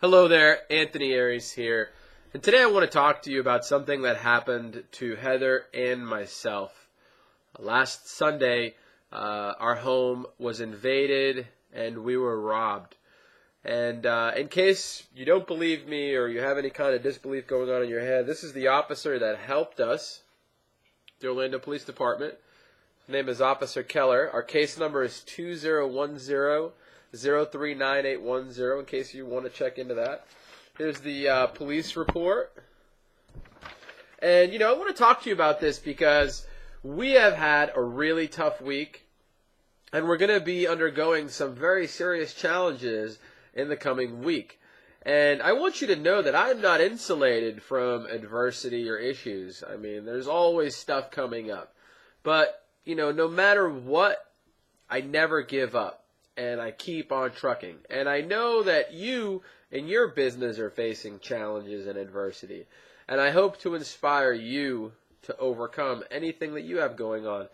Hello there, anthonyaires here, and today I want to talk to you about something that happened to Heather and myself. Last Sunday, our home was invaded and we were robbed. And in case you don't believe me or you have any kind of disbelief going on in your head, this is the officer that helped us, the Orlando Police Department. His name is Officer Keller. Our case number is 2010-039810, in case you want to check into that. Here's the police report. And, I want to talk to you about this because we have had a really tough week, and we're going to be undergoing some very serious challenges in the coming week. And I want you to know that I'm not insulated from adversity or issues. I mean, there's always stuff coming up. But, no matter what, I never give up. And I keep on trucking. And I know that you and your business are facing challenges and adversity. And I hope to inspire you to overcome anything that you have going on.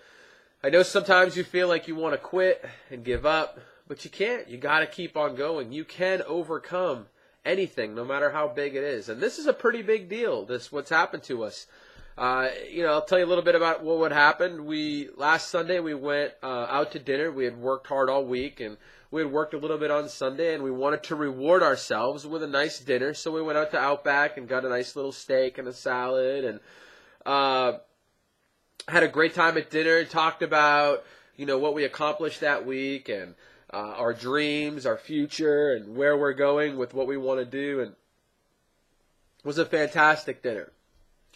I know sometimes you feel like you want to quit and give up, but you can't. You got to keep on going. You can overcome anything, no matter how big it is. And this is a pretty big deal, what's happened to us. I'll tell you a little bit about what happened. Last Sunday we went out to dinner. We had worked hard all week, and we had worked a little bit on Sunday, and we wanted to reward ourselves with a nice dinner. So we went out to Outback and got a nice little steak and a salad, and had a great time at dinner. Talked about what we accomplished that week and our dreams, our future, and where we're going with what we want to do. And it was a fantastic dinner.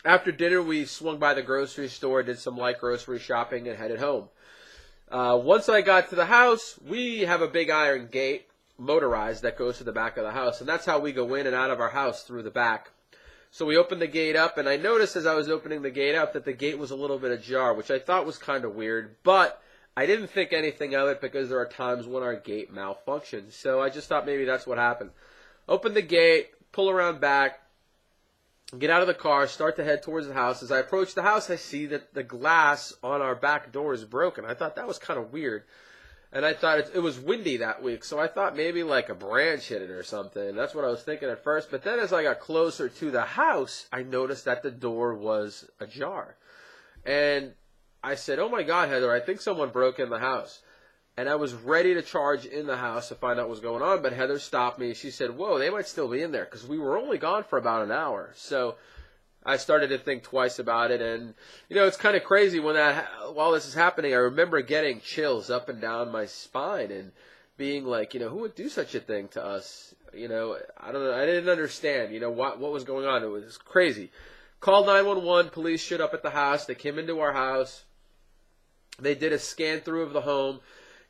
After dinner, we swung by the grocery store, did some light grocery shopping, and headed home. Once I got to the house, we have a big iron gate, motorized, that goes to the back of the house. And that's how we go in and out of our house, through the back. So we opened the gate up, and I noticed as I was opening the gate up that the gate was a little bit ajar, which I thought was kind of weird. But I didn't think anything of it because there are times when our gate malfunctions. So I just thought maybe that's what happened. Open the gate, pull around back, get out of the car, start to head towards the house. As I approach the house, I see that the glass on our back door is broken. I thought that was kind of weird. And I thought it was windy that week, so I thought maybe like a branch hit it or something. That's what I was thinking at first. But then as I got closer to the house, I noticed that the door was ajar. And I said, "Oh my God, Heather, I think someone broke in the house." And I was ready to charge in the house to find out what was going on, but Heather stopped me. She said, "Whoa, they might still be in there," because we were only gone for about an hour. So I started to think twice about it, and it's kind of crazy while this is happening, I remember getting chills up and down my spine and being like, who would do such a thing to us? I don't know. I didn't understand, what was going on. It was crazy. Called 911. Police showed up at the house. They came into our house. They did a scan through of the home.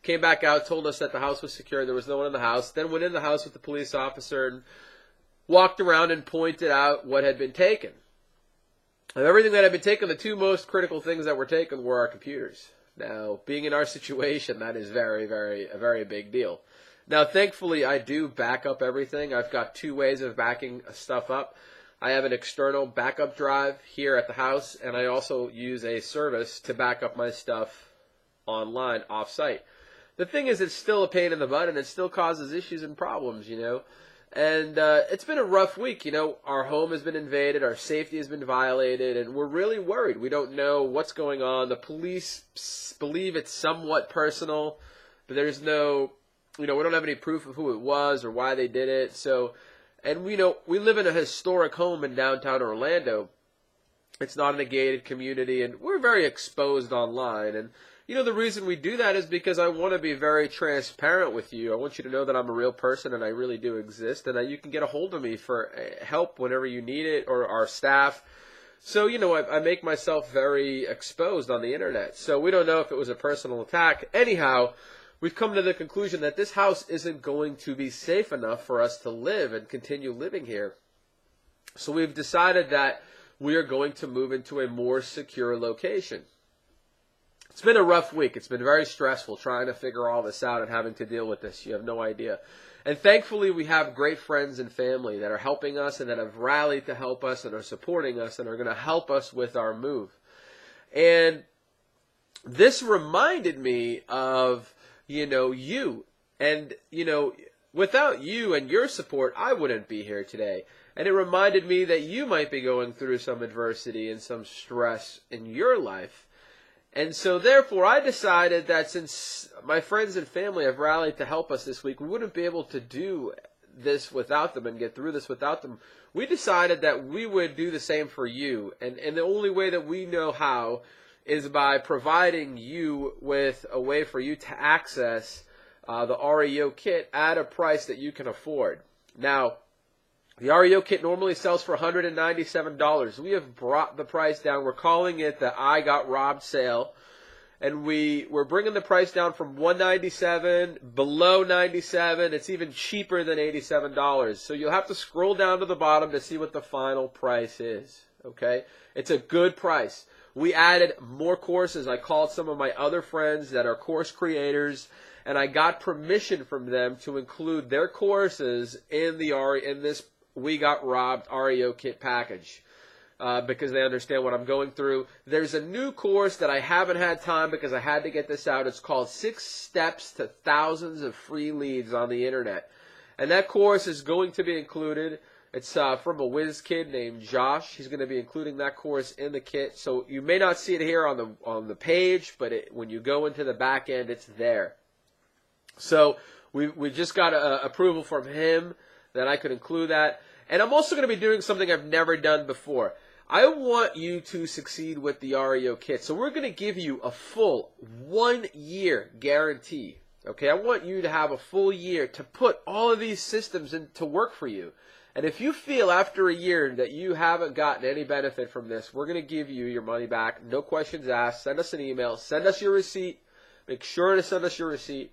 Came back out, told us that the house was secure, there was no one in the house. Then went in the house with the police officer and walked around and pointed out what had been taken. Of everything that had been taken, the two most critical things that were taken were our computers. Now, being in our situation, that is a very big deal. Now, thankfully, I do back up everything. I've got two ways of backing stuff up. I have an external backup drive here at the house, and I also use a service to back up my stuff online, off-site. The thing is, it's still a pain in the butt, and it still causes issues and problems, And it's been a rough week, Our home has been invaded, our safety has been violated, and we're really worried. We don't know what's going on. The police believe it's somewhat personal, but there's no, we don't have any proof of who it was or why they did it. So, and we live in a historic home in downtown Orlando. It's not in a gated community, and we're very exposed online. And the reason we do that is because I want to be very transparent with you. I want you to know that I'm a real person and I really do exist, and that you can get a hold of me for help whenever you need it, or our staff. So, I make myself very exposed on the internet. So we don't know if it was a personal attack. Anyhow, we've come to the conclusion that this house isn't going to be safe enough for us to live and continue living here. So we've decided that we are going to move into a more secure location. It's been a rough week. It's been very stressful trying to figure all this out and having to deal with this. You have no idea. And thankfully, we have great friends and family that are helping us and that have rallied to help us and are supporting us and are going to help us with our move. And this reminded me of, you. And, without you and your support, I wouldn't be here today. And it reminded me that you might be going through some adversity and some stress in your life. And so therefore, I decided that since my friends and family have rallied to help us this week, we wouldn't be able to do this without them and get through this without them. We decided that we would do the same for you. And the only way that we know how is by providing you with a way for you to access the REO kit at a price that you can afford. Now, the REO kit normally sells for $197. We have brought the price down. We're calling it the I Got Robbed sale. And we're bringing the price down from $197, below $97. It's even cheaper than $87. So you'll have to scroll down to the bottom to see what the final price is. Okay? It's a good price. We added more courses. I called some of my other friends that are course creators, and I got permission from them to include their courses in this We Got Robbed REO kit package. Because they understand what I'm going through. There's a new course that I haven't had time because I had to get this out. It's called 6 Steps to Thousands of Free Leads on the Internet. And that course is going to be included. It's from a whiz kid named Josh. He's going to be including that course in the kit. So you may not see it here on the page, but when you go into the back end, it's there. So we just got approval from him that I could include that. And I'm also going to be doing something I've never done before. I want you to succeed with the REO kit. So we're going to give you a full 1-year guarantee. Okay, I want you to have a full year to put all of these systems into work for you. And if you feel after a year that you haven't gotten any benefit from this, we're going to give you your money back. No questions asked. Send us an email. Send us your receipt. Make sure to send us your receipt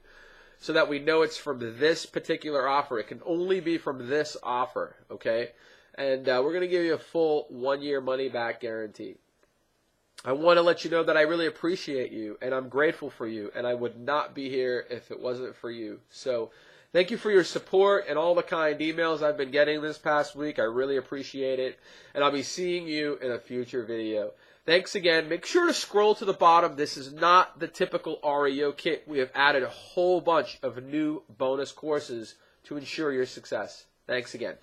so that we know it's from this particular offer. It can only be from this offer, okay? And we're going to give you a full 1-year money-back guarantee. I want to let you know that I really appreciate you, and I'm grateful for you, and I would not be here if it wasn't for you. So thank you for your support and all the kind emails I've been getting this past week. I really appreciate it, and I'll be seeing you in a future video. Thanks again. Make sure to scroll to the bottom. This is not the typical REO kit. We have added a whole bunch of new bonus courses to ensure your success. Thanks again.